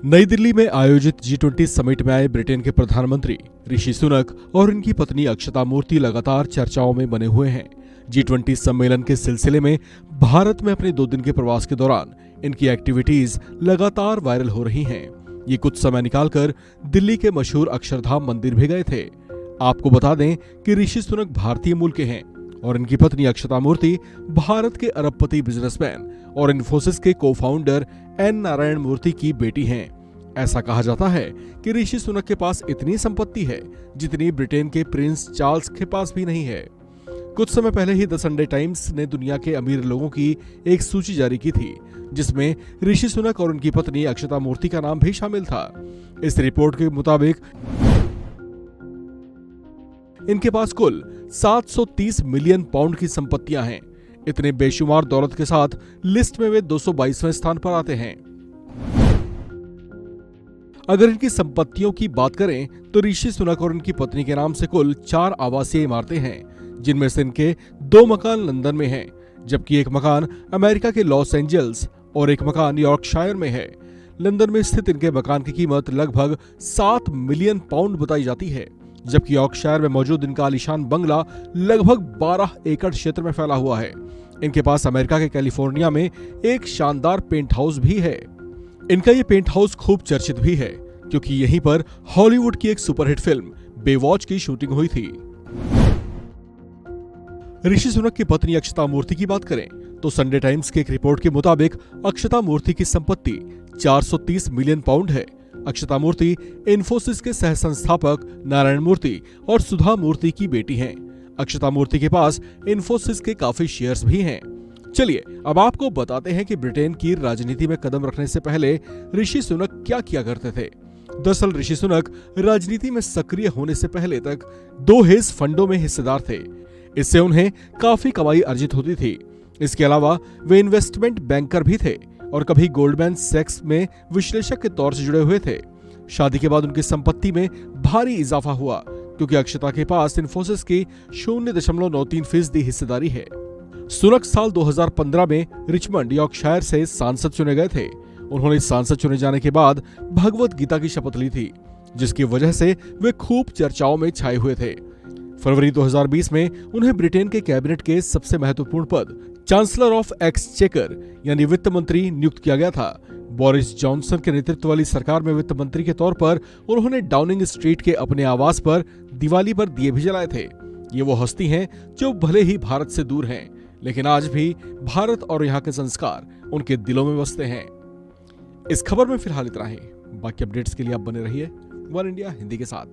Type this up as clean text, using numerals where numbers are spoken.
नई दिल्ली में आयोजित G20 समिट में आए ब्रिटेन के प्रधानमंत्री ऋषि सुनक और इनकी पत्नी अक्षता मूर्ति लगातार चर्चाओं में बने हुए हैं। G20 सम्मेलन के सिलसिले में भारत में अपने 2 दिन के प्रवास के दौरान इनकी एक्टिविटीज लगातार वायरल हो रही हैं। ये कुछ समय निकालकर दिल्ली के मशहूर अक्षरधाम मंदिर भी गए थे। आपको बता दें कि ऋषि सुनक भारतीय मूल के हैं और इनकी पत्नी अक्षता मूर्ति भारत के अरबपति बिजनेसमैन और इन्फोसिस के को-फाउंडर एन नारायण मूर्ति की बेटी हैं। ऐसा कहा जाता है कि ऋषि सुनक के पास इतनी संपत्ति है जितनी ब्रिटेन के प्रिंस चार्ल्स के पास भी नहीं है। कुछ समय पहले ही द संडे टाइम्स ने दुनिया के अमीर लोगों की एक सूची जारी की थी, जिसमें ऋषि सुनक और उनकी पत्नी अक्षता मूर्ति का नाम भी शामिल था। इस रिपोर्ट के मुताबिक इनके पास कुल 730 मिलियन पाउंड की संपत्तियां हैं। इतने बेशुमार दौलत के साथ लिस्ट में वे 222वें स्थान पर आते हैं। अगर इनकी संपत्तियों की बात करें तो ऋषि सुनक और इनकी पत्नी के नाम से कुल 4 आवासीय इमारतें हैं, जिनमें से इनके 2 मकान लंदन में हैं, जबकि एक मकान अमेरिका के लॉस एंजल्स और एक मकान यॉर्कशायर में है। लंदन में स्थित इनके मकान की कीमत लगभग 7 मिलियन पाउंड बताई जाती है, जबकि यॉर्कशायर में मौजूद इनका आलीशान बंगला लगभग 12 एकड़ क्षेत्र में फैला हुआ है। इनके पास अमेरिका के कैलिफोर्निया में एक शानदार पेंट हाउस भी है। इनका ये पेंट हाउस खूब चर्चित भी है क्योंकि यहीं पर हॉलीवुड की एक सुपरहिट फिल्म बेवॉच की शूटिंग हुई थी। ऋषि सुनक की पत्नी अक्षता मूर्ति की बात करें तो संडे टाइम्स की एक रिपोर्ट के मुताबिक अक्षता मूर्ति की संपत्ति 430 मिलियन पाउंड है। अक्षता मूर्ति इन्फोसिस के सह संस्थापक नारायण मूर्ति और सुधा मूर्ति की बेटी हैं। अक्षता मूर्ति के पास इन्फोसिस के काफी शेयर्स भी हैं। चलिए अब आपको बताते हैं कि ब्रिटेन की राजनीति में कदम रखने से पहले ऋषि सुनक क्या किया करते थे। दरअसल ऋषि सुनक राजनीति में सक्रिय होने से पहले तक 2 हेज फंडों में हिस्सेदार थे। इससे उन्हें काफी कमाई अर्जित होती थी। इसके अलावा वे इन्वेस्टमेंट बैंकर भी थे और कभी गोल्डमैन सैक्स में विश्लेषक के तौर से जुड़े हुए थे। शादी के बाद उनकी संपत्ति में भारी इजाफा हुआ क्योंकि अक्षता के पास इन्फोसिस की 0.93% हिस्सेदारी है। सुनक साल 2015 में रिचमंड यॉर्कशायर से सांसद चुने गए थे। उन्होंने सांसद चुने जाने के बाद भगवत गीता की शपथ ली थी, जिसकी वजह से वे खूब चर्चाओं में छाए हुए थे। फरवरी 2020 में उन्हें ब्रिटेन के कैबिनेट के सबसे महत्वपूर्ण पद चांसलर ऑफ एक्सचेकर यानी वित्त मंत्री नियुक्त किया गया था। बोरिस जॉनसन के नेतृत्व वाली सरकार में वित्त मंत्री के तौर पर उन्होंने डाउनिंग स्ट्रीट के अपने आवास पर दिवाली पर दिए भी जलाए थे। ये वो हस्ती हैं जो भले ही भारत से दूर हैं, लेकिन आज भी भारत और यहाँ के संस्कार उनके दिलों में बसते हैं। इस खबर में फिलहाल इतना ही। बाकी अपडेट्स के लिए आप बने रहिए वन इंडिया हिंदी के साथ।